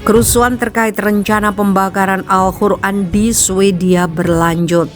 Kerusuhan terkait rencana pembakaran Al-Quran di Swedia berlanjut.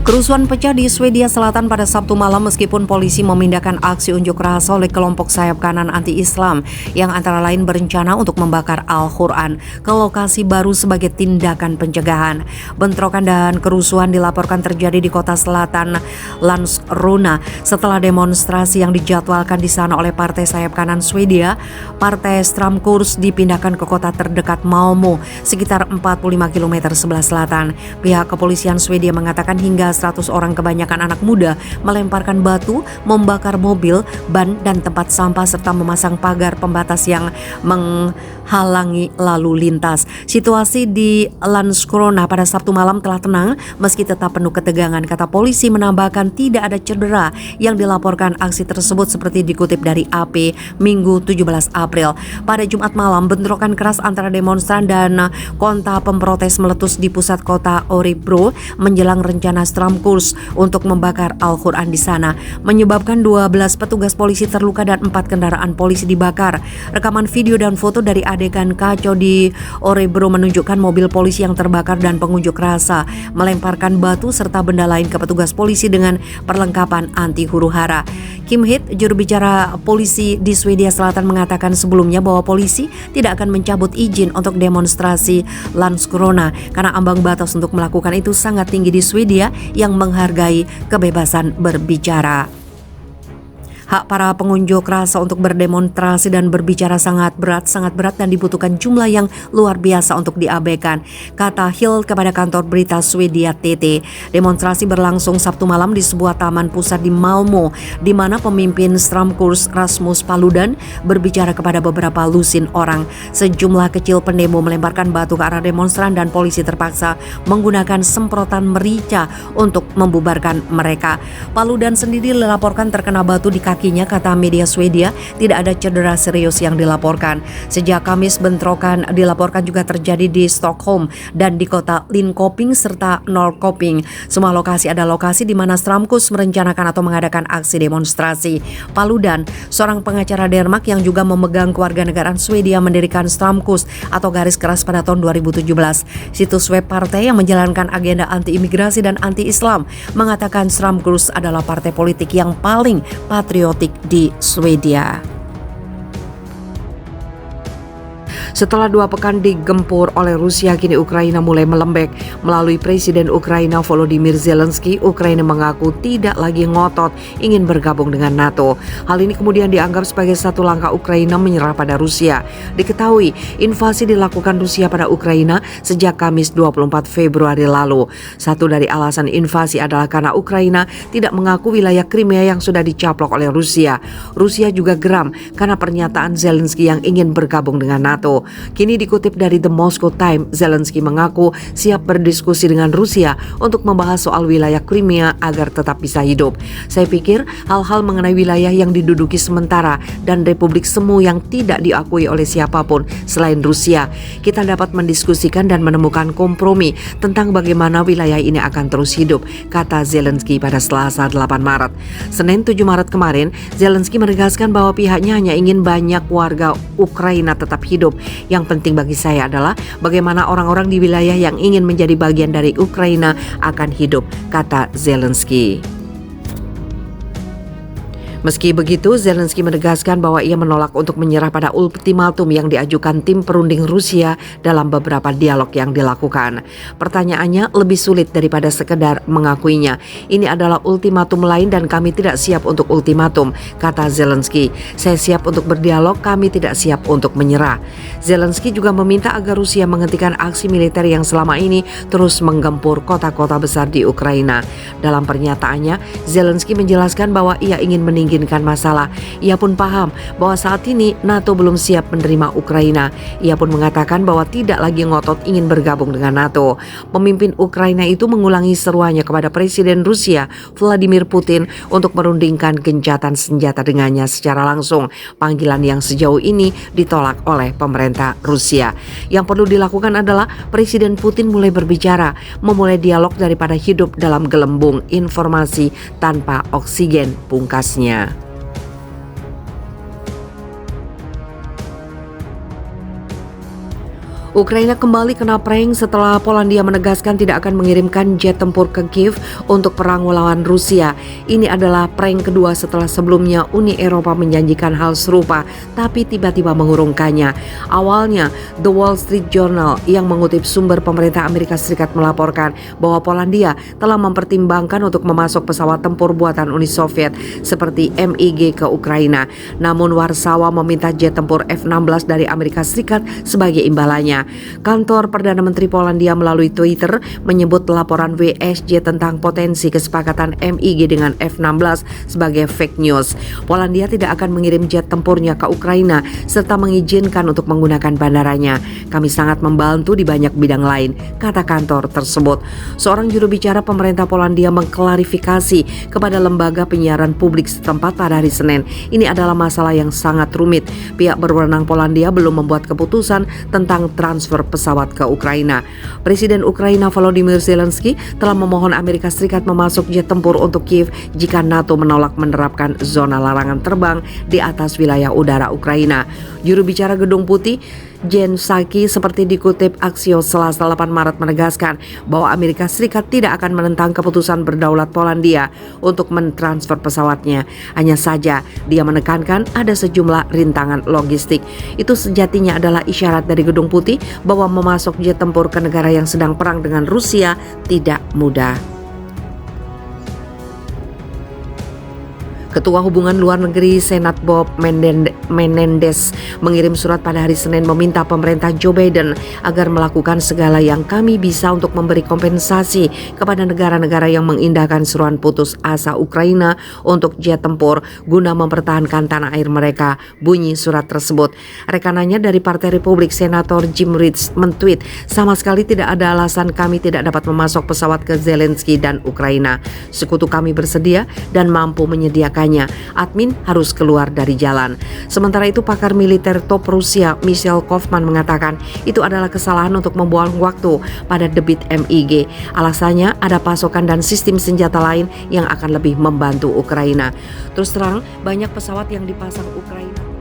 Kerusuhan pecah di Swedia Selatan pada Sabtu malam meskipun polisi memindahkan aksi unjuk rasa oleh kelompok sayap kanan anti-Islam yang antara lain berencana untuk membakar Al-Quran ke lokasi baru sebagai tindakan pencegahan. Bentrokan dan kerusuhan dilaporkan terjadi di kota selatan Landskrona setelah demonstrasi yang dijadwalkan di sana oleh partai sayap kanan Swedia. Partai Stramkurs dipindahkan ke kota terdekat Malmö sekitar 45 km sebelah selatan. Pihak kepolisian Swedia mengatakan hingga 100 orang kebanyakan anak muda melemparkan batu, membakar mobil, ban dan tempat sampah serta memasang pagar pembatas yang menghalangi lalu lintas. Situasi di Landskrona pada Sabtu malam telah tenang meski tetap penuh ketegangan. Kata polisi menambahkan tidak ada cedera yang dilaporkan. Aksi tersebut seperti dikutip dari AP Minggu 17 April. Pada Jumat malam bentrokan keras antara demonstran dan konta pemprotes meletus di pusat kota Örebro menjelang rencana Stramkurs untuk membakar Al-Quran di sana, menyebabkan 12 petugas polisi terluka dan 4 kendaraan polisi dibakar. Rekaman video dan foto dari adegan kacau di Örebro menunjukkan mobil polisi yang terbakar dan pengunjuk rasa melemparkan batu serta benda lain ke petugas polisi dengan perlengkapan anti huru-hara. Kim Hit, juru bicara polisi di Swedia Selatan, mengatakan sebelumnya bahwa polisi tidak akan mencabut izin untuk demonstrasi Landskrona karena ambang batas untuk melakukan itu sangat tinggi di Swedia yang menghargai kebebasan berbicara. Hak para pengunjuk rasa untuk berdemonstrasi dan berbicara sangat berat dan dibutuhkan jumlah yang luar biasa untuk diabaikan, kata Hill kepada kantor berita Swedia TT. Demonstrasi berlangsung Sabtu malam di sebuah taman pusat di Malmö, di mana pemimpin Stramkurs Rasmus Paludan berbicara kepada beberapa lusin orang. Sejumlah kecil pendemo melemparkan batu ke arah demonstran dan polisi terpaksa menggunakan semprotan merica untuk membubarkan mereka. Paludan sendiri dilaporkan terkena batu di kakinya, kata media Swedia. Tidak ada cedera serius yang dilaporkan. Sejak Kamis, bentrokan dilaporkan juga terjadi di Stockholm dan di kota Linköping serta Norrköping. Semua lokasi ada lokasi di mana Stramkurs merencanakan atau mengadakan aksi demonstrasi. Paludan, seorang pengacara Denmark yang juga memegang kewarganegaraan Swedia, mendirikan Stramkurs atau garis keras pada tahun 2017. Situs web partai yang menjalankan agenda anti-imigrasi dan anti-Islam mengatakan Stramkurs adalah partai politik yang paling patriotik di Swedia. Setelah 2 pekan digempur oleh Rusia, kini Ukraina mulai melembek. Melalui Presiden Ukraina Volodymyr Zelensky, Ukraina mengaku tidak lagi ngotot ingin bergabung dengan NATO. Hal ini kemudian dianggap sebagai satu langkah Ukraina menyerah pada Rusia. Diketahui, invasi dilakukan Rusia pada Ukraina sejak Kamis 24 Februari lalu. Satu dari alasan invasi adalah karena Ukraina tidak mengaku wilayah Crimea yang sudah dicaplok oleh Rusia. Rusia juga geram karena pernyataan Zelensky yang ingin bergabung dengan NATO. Kini dikutip dari The Moscow Times, Zelensky mengaku siap berdiskusi dengan Rusia untuk membahas soal wilayah Crimea agar tetap bisa hidup. Saya pikir hal-hal mengenai wilayah yang diduduki sementara dan Republik Semu yang tidak diakui oleh siapapun selain Rusia, kita dapat mendiskusikan dan menemukan kompromi tentang bagaimana wilayah ini akan terus hidup, kata Zelensky pada Selasa 8 Maret. Senin 7 Maret kemarin, Zelensky menegaskan bahwa pihaknya hanya ingin banyak warga Ukraina tetap hidup. Yang penting bagi saya adalah bagaimana orang-orang di wilayah yang ingin menjadi bagian dari Ukraina akan hidup, kata Zelensky. Meski begitu, Zelensky menegaskan bahwa ia menolak untuk menyerah pada ultimatum yang diajukan tim perunding Rusia dalam beberapa dialog yang dilakukan. Pertanyaannya lebih sulit daripada sekedar mengakuinya. Ini adalah ultimatum lain dan kami tidak siap untuk ultimatum, kata Zelensky. Saya siap untuk berdialog, kami tidak siap untuk menyerah. Zelensky juga meminta agar Rusia menghentikan aksi militer yang selama ini terus menggempur kota-kota besar di Ukraina. Dalam pernyataannya, Zelensky menjelaskan bahwa ia ingin menyingkirkan memungkinkan masalah. Ia pun paham bahwa saat ini NATO belum siap menerima Ukraina. Ia pun mengatakan bahwa tidak lagi ngotot ingin bergabung dengan NATO. Pemimpin Ukraina itu mengulangi seruannya kepada Presiden Rusia Vladimir Putin untuk merundingkan gencatan senjata dengannya secara langsung. Panggilan yang sejauh ini ditolak oleh pemerintah Rusia. Yang perlu dilakukan adalah Presiden Putin mulai berbicara, memulai dialog daripada hidup dalam gelembung informasi tanpa oksigen, pungkasnya. Ukraina kembali kena prank setelah Polandia menegaskan tidak akan mengirimkan jet tempur ke Kiev untuk perang melawan Rusia. Ini adalah prank kedua setelah sebelumnya Uni Eropa menjanjikan hal serupa, tapi tiba-tiba mengurungkannya. Awalnya, The Wall Street Journal yang mengutip sumber pemerintah Amerika Serikat melaporkan bahwa Polandia telah mempertimbangkan untuk memasok pesawat tempur buatan Uni Soviet seperti MiG ke Ukraina. Namun Warsawa meminta jet tempur F-16 dari Amerika Serikat sebagai imbalannya. Kantor Perdana Menteri Polandia melalui Twitter menyebut laporan WSJ tentang potensi kesepakatan MiG dengan F-16 sebagai fake news. Polandia tidak akan mengirim jet tempurnya ke Ukraina serta mengizinkan untuk menggunakan bandaranya. Kami sangat membantu di banyak bidang lain, kata kantor tersebut. Seorang juru bicara pemerintah Polandia mengklarifikasi kepada lembaga penyiaran publik setempat pada hari Senin. Ini adalah masalah yang sangat rumit. Pihak berwenang Polandia belum membuat keputusan tentang transfer pesawat ke Ukraina. Presiden Ukraina Volodymyr Zelensky telah memohon Amerika Serikat memasok jet tempur untuk Kiev jika NATO menolak menerapkan zona larangan terbang di atas wilayah udara Ukraina. Juru bicara Gedung Putih Jen Psaki seperti dikutip Axios Selasa 8 Maret menegaskan bahwa Amerika Serikat tidak akan menentang keputusan berdaulat Polandia untuk mentransfer pesawatnya. Hanya saja dia menekankan ada sejumlah rintangan logistik. Itu sejatinya adalah isyarat dari Gedung Putih bahwa memasok jet tempur ke negara yang sedang perang dengan Rusia tidak mudah. Ketua Hubungan Luar Negeri Senat Bob Menendez mengirim surat pada hari Senin meminta pemerintah Joe Biden agar melakukan segala yang kami bisa untuk memberi kompensasi kepada negara-negara yang mengindahkan seruan putus asa Ukraina untuk jet tempur guna mempertahankan tanah air mereka, bunyi surat tersebut. Rekanannya dari Partai Republik, Senator Jim Risch, mentweet, sama sekali tidak ada alasan kami tidak dapat memasok pesawat ke Zelensky dan Ukraina. Sekutu kami bersedia dan mampu menyediakan. Admin harus keluar dari jalan. Sementara itu pakar militer top Rusia Michel Kofman mengatakan itu adalah kesalahan untuk membuang waktu pada debit MiG. Alasannya ada pasokan dan sistem senjata lain yang akan lebih membantu Ukraina. Terus terang banyak pesawat yang dipasang Ukraina